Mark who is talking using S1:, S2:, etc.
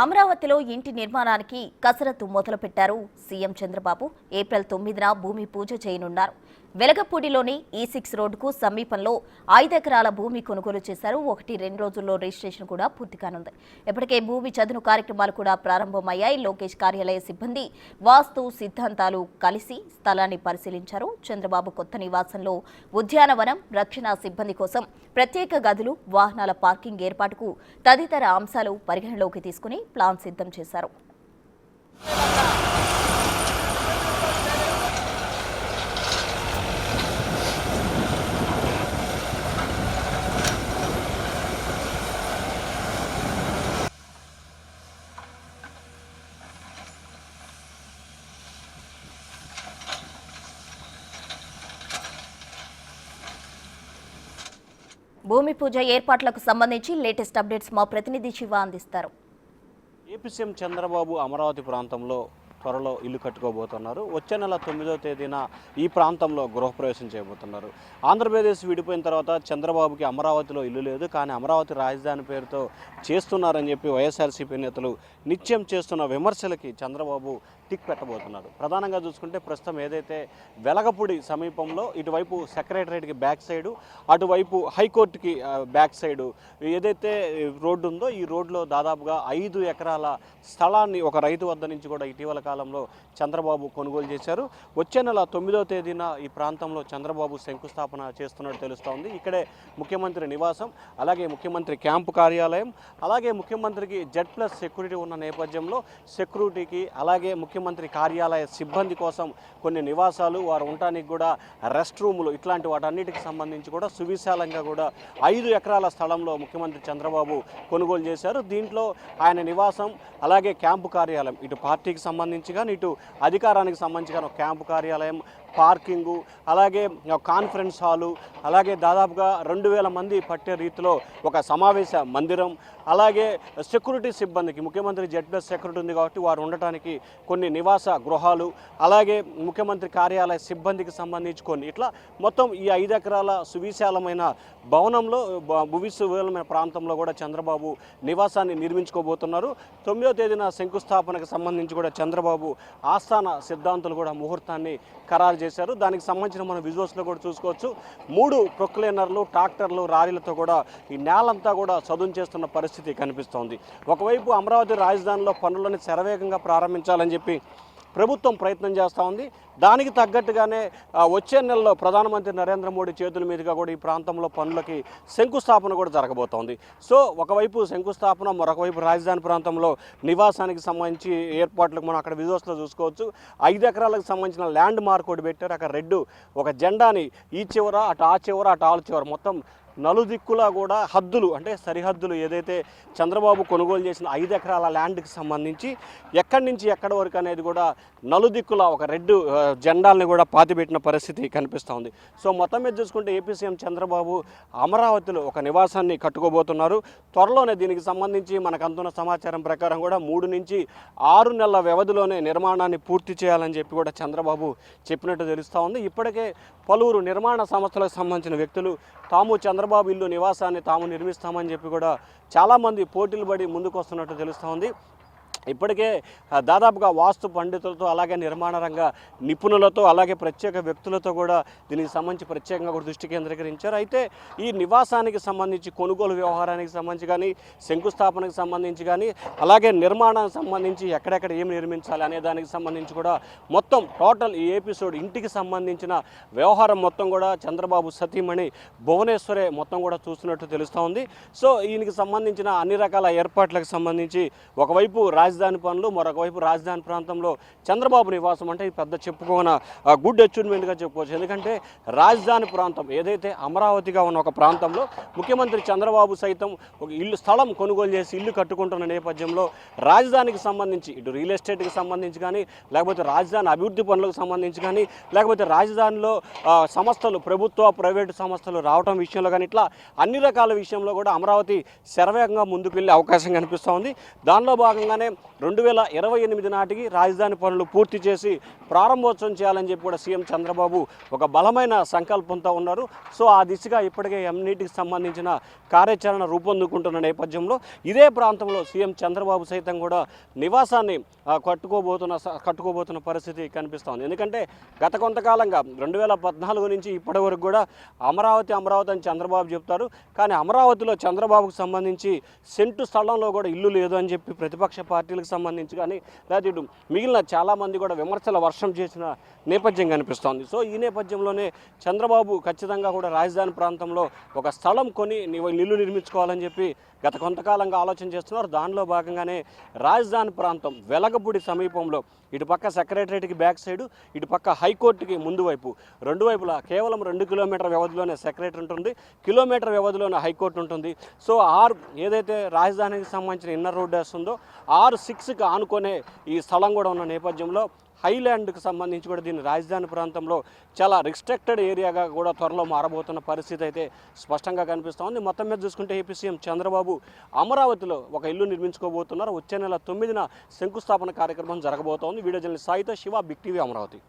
S1: అమరావతిలో ఇంటి నిర్మాణానికి కసరత్తు మొదలుపెట్టారు సీఎం చంద్రబాబు. ఏప్రిల్ 9న భూమి పూజ చేయనున్నారు. వెలగపూడిలోని E6 రోడ్డుకు సమీపంలో 5 ఎకరాల భూమి కొనుగోలు చేశారు. 1-2 రోజుల్లో రిజిస్ట్రేషన్ కూడా పూర్తి కానుంది. ఇప్పటికే భూమి చదును కార్యక్రమాలు కూడా ప్రారంభమయ్యాయి. లోకేష్ కార్యాలయ సిబ్బంది వాస్తు సిద్ధాంతాలు కలిసి స్థలాన్ని పరిశీలించారు. చంద్రబాబు కొత్త నివాసంలో ఉద్యానవనం, రక్షణ సిబ్బంది కోసం ప్రత్యేక గదులు, వాహనాల పార్కింగ్ ఏర్పాటుకు తదితర అంశాలు పరిగణలోకి తీసుకుని ప్లాన్ సిద్ధం చేశారు. భూమి పూజ ఏర్పాట్లకు సంబంధించి లేటెస్ట్ అప్డేట్స్ మా ప్రతినిధి శివ అందిస్తారు.
S2: ఏపీ సీఎం చంద్రబాబు అమరావతి ప్రాంతంలో త్వరలో ఇల్లు కట్టుకోబోతున్నారు. వచ్చే నెల 9వ తేదీన ఈ ప్రాంతంలో గృహప్రవేశం చేయబోతున్నారు. ఆంధ్రప్రదేశ్ విడిపోయిన తర్వాత చంద్రబాబుకి అమరావతిలో ఇల్లు లేదు, కానీ అమరావతి రాజధాని పేరుతో చేస్తున్నారని చెప్పి వైఎస్ఆర్సీపీ నేతలు నిత్యం చేస్తున్న విమర్శలకి చంద్రబాబు టిక్ పెట్టబోతున్నారు. ప్రధానంగా చూసుకుంటే ప్రస్తుతం ఏదైతే వెలగపూడి సమీపంలో ఇటువైపు సెక్రటరేట్కి బ్యాక్ సైడు, అటువైపు హైకోర్టుకి బ్యాక్ సైడు ఏదైతే రోడ్డు ఉందో ఈ రోడ్లో దాదాపుగా 5 ఎకరాల స్థలాన్ని ఒక రైతు వద్ద నుంచి కూడా ఇటీవల కాలంలో చంద్రబాబు కొనుగోలు చేశారు. వచ్చే నెల 9వ తేదీన ఈ ప్రాంతంలో చంద్రబాబు శంకుస్థాపన చేస్తున్నట్టు తెలుస్తోంది. ఇక్కడే ముఖ్యమంత్రి నివాసం, అలాగే ముఖ్యమంత్రి క్యాంపు కార్యాలయం, అలాగే ముఖ్యమంత్రికి Z+ సెక్యూరిటీ ఉన్న నేపథ్యంలో సెక్యూరిటీకి, అలాగే ముఖ్యమంత్రి కార్యాలయ సిబ్బంది కోసం కొన్ని నివాసాలు, వారు ఉండటానికి కూడా రెస్ట్ రూములు, ఇట్లాంటి వాటన్నిటికి సంబంధించి కూడా సువిశాలంగా కూడా 5 ఎకరాల స్థలంలో ముఖ్యమంత్రి చంద్రబాబు కొనుగోలు చేశారు. దీంట్లో ఆయన నివాసం, అలాగే క్యాంపు కార్యాలయం, ఇటు పార్టీకి సంబంధించి కానీ ఇటు అధికారానికి సంబంధించి కానీ క్యాంపు కార్యాలయం, పార్కింగు, అలాగే కాన్ఫరెన్స్ హాలు, అలాగే దాదాపుగా 2000 మంది పట్టే రీతిలో ఒక సమావేశ మందిరం, అలాగే సెక్యూరిటీ సిబ్బందికి ముఖ్యమంత్రి Z+ సెక్యూరిటీ ఉంది కాబట్టి వారు ఉండటానికి కొన్ని నివాస గృహాలు, అలాగే ముఖ్యమంత్రి కార్యాలయ సిబ్బందికి సంబంధించి కొన్ని, ఇట్లా మొత్తం ఈ 5 ఎకరాల సువిశాలమైన భవనంలో, భూవిశాలమైన ప్రాంతంలో కూడా చంద్రబాబు నివాసాన్ని నిర్మించుకోబోతున్నారు. 9వ తేదీన శంకుస్థాపనకు సంబంధించి కూడా చంద్రబాబు ఆస్థాన సిద్ధాంతులు కూడా ముహూర్తాన్ని ఖరారు చేశారు. దానికి సంబంధించిన మనం విజువల్స్లో కూడా చూసుకోవచ్చు. 3 ప్రొక్లైనర్లు, ట్రాక్టర్లు, లారీలతో కూడా ఈ నేలంతా కూడా చదును చేస్తున్న పరిస్థితి కనిపిస్తోంది. ఒకవైపు అమరావతి రాజధానిలో పనులను శరవేగంగా ప్రారంభించాలని చెప్పి ప్రభుత్వం ప్రయత్నం చేస్తూ ఉంది. దానికి తగ్గట్టుగానే వచ్చే నెలలో ప్రధానమంత్రి నరేంద్ర మోడీ చేతుల మీదుగా కూడా ఈ ప్రాంతంలో పనులకి శంకుస్థాపన కూడా జరగబోతోంది. సో ఒకవైపు శంకుస్థాపన, మరొకవైపు రాజధాని ప్రాంతంలో నివాసానికి సంబంధించి ఏర్పాట్లకు మనం అక్కడ విజువల్స్లో చూసుకోవచ్చు. 5 ఎకరాలకు సంబంధించిన ల్యాండ్ మార్క్ ఒకటి పెట్టారు. అక్కడ రెడ్ ఒక జెండాని ఈ చివర, అటు ఆ చివర, అటు ఆ చివర మొత్తం నలుదిక్కులా కూడా హద్దులు, అంటే సరిహద్దులు ఏదైతే చంద్రబాబు కొనుగోలు చేసిన 5 ఎకరాల ల్యాండ్కి సంబంధించి ఎక్కడి నుంచి ఎక్కడి వరకు అనేది కూడా నలుదిక్కులా ఒక రెడ్ జెండాల్ని కూడా పాతిపెట్టిన పరిస్థితి కనిపిస్తోంది. సో మొత్తం మీద చూసుకుంటే ఏపీ సీఎం చంద్రబాబు అమరావతిలో ఒక నివాసాన్ని కట్టుకోబోతున్నారు. త్వరలోనే దీనికి సంబంధించి మనకు అందున్న సమాచారం ప్రకారం కూడా 3 నుంచి 6 నెలల వ్యవధిలోనే నిర్మాణాన్ని పూర్తి చేయాలని చెప్పి కూడా చంద్రబాబు చెప్పినట్టు తెలుస్తూ ఉంది. ఇప్పటికే పలువురు నిర్మాణ సంస్థలకు సంబంధించిన వ్యక్తులు తాము చంద్రబాబు ఇల్లు నివాసాన్ని తాము నిర్మిస్తామని చెప్పి కూడా చాలామంది పోటీలు పడి ముందుకు వస్తున్నట్టు తెలుస్తూ ఉంది. ఇప్పటికే దాదాపుగా వాస్తు పండితులతో, అలాగే నిర్మాణ రంగ నిపుణులతో, అలాగే ప్రత్యేక వ్యక్తులతో కూడా దీనికి సంబంధించి ప్రత్యేకంగా కూడా దృష్టి కేంద్రీకరించారు. అయితే ఈ నివాసానికి సంబంధించి, కొనుగోలు వ్యవహారానికి సంబంధించి కానీ, శంకుస్థాపనకు సంబంధించి కానీ, అలాగే నిర్మాణానికి సంబంధించి ఎక్కడెక్కడ ఏమి నిర్మించాలి అనే దానికి సంబంధించి కూడా మొత్తం టోటల్ ఈ ఎపిసోడ్ ఇంటికి సంబంధించిన వ్యవహారం మొత్తం కూడా చంద్రబాబు సతీమణి భువనేశ్వరే మొత్తం కూడా చూస్తున్నట్టు తెలుస్తూ ఉంది. సో దీనికి సంబంధించిన అన్ని రకాల ఏర్పాట్లకు సంబంధించి ఒకవైపు రాజధాని పనులు, మరొకవైపు రాజధాని ప్రాంతంలో చంద్రబాబు నివాసం, అంటే ఇది పెద్ద చెప్పుకోన గుడ్ అచీవ్మెంట్గా చెప్పుకోవచ్చు. ఎందుకంటే రాజధాని ప్రాంతం ఏదైతే అమరావతిగా ఉన్న ఒక ప్రాంతంలో ముఖ్యమంత్రి చంద్రబాబు సైతం ఒక స్థలం కొనుగోలు చేసి ఇల్లు కట్టుకుంటున్న నేపథ్యంలో రాజధానికి సంబంధించి, ఇటు రియల్ ఎస్టేట్కి సంబంధించి కానీ, లేకపోతే రాజధాని అభివృద్ధి పనులకు సంబంధించి కానీ, లేకపోతే రాజధానిలో సంస్థలు, ప్రభుత్వ ప్రైవేటు సంస్థలు రావడం విషయంలో కానీ, ఇట్లా అన్ని రకాల విషయంలో కూడా అమరావతి శరవేగంగా ముందుకు వెళ్ళే అవకాశం కనిపిస్తూ ఉంది. దానిలో భాగంగానే 2028 నాటికి రాజధాని పనులు పూర్తి చేసి ప్రారంభోత్సవం చేయాలని చెప్పి కూడా సీఎం చంద్రబాబు ఒక బలమైన సంకల్పంతో ఉన్నారు. సో ఆ దిశగా ఇప్పటికే ఎంనీటికి సంబంధించిన కార్యాచరణ రూపొందుకుంటున్న నేపథ్యంలో ఇదే ప్రాంతంలో సీఎం చంద్రబాబు సైతం కూడా నివాసాన్ని కట్టుకోబోతున్న పరిస్థితి కనిపిస్తోంది. ఎందుకంటే గత కొంతకాలంగా 2014 నుంచి ఇప్పటి వరకు కూడా అమరావతి అని చంద్రబాబు చెప్తారు. కానీ అమరావతిలో చంద్రబాబుకు సంబంధించి సెంటు స్థలంలో కూడా ఇల్లు లేదు అని చెప్పి ప్రతిపక్ష పార్టీలకు సంబంధించి కానీ లేకపోతే ఇటు మిగిలిన చాలామంది కూడా విమర్శల వర్షం చేసిన నేపథ్యం కనిపిస్తోంది. సో ఈ నేపథ్యంలోనే చంద్రబాబు ఖచ్చితంగా కూడా రాజధాని ప్రాంతంలో ఒక స్థలం కొని ఇల్లు నిర్మించుకోవాలని చెప్పి గత కొంతకాలంగా ఆలోచన చేస్తున్నారు. దానిలో భాగంగానే రాజధాని ప్రాంతం వెలగపూడి సమీపంలో ఇటుపక్క సెక్రటరేట్కి బ్యాక్ సైడు, ఇటుపక్క హైకోర్టుకి ముందు వైపు, రెండు వైపులా కేవలం 2 కిలోమీటర్ వ్యవధిలోనే సెక్రటరీ ఉంటుంది, కిలోమీటర్ వ్యవధిలోనే హైకోర్టు ఉంటుంది. సో ఏదైతే రాజధానికి సంబంధించిన ఇన్నర్ రోడ్ వస్తుందో R6కి ఆనుకునే ఈ స్థలం కూడా ఉన్న నేపథ్యంలో హైలాండ్కి సంబంధించి కూడా దీన్ని రాజధాని ప్రాంతంలో చాలా రిస్ట్రిక్టెడ్ ఏరియాగా కూడా త్వరలో మారబోతున్న పరిస్థితి అయితే స్పష్టంగా కనిపిస్తోంది. మొత్తం మీద చూసుకుంటే ఏపీ సీఎం చంద్రబాబు అమరావతిలో ఒక ఇల్లు నిర్మించుకోబోతున్నారు. వచ్చే నెల 9న శంకుస్థాపన కార్యక్రమం జరగబోతోంది. వీడియో జర్నలిస్ట్ సాయితో శివ, బిగ్ టీవీ, అమరావతి.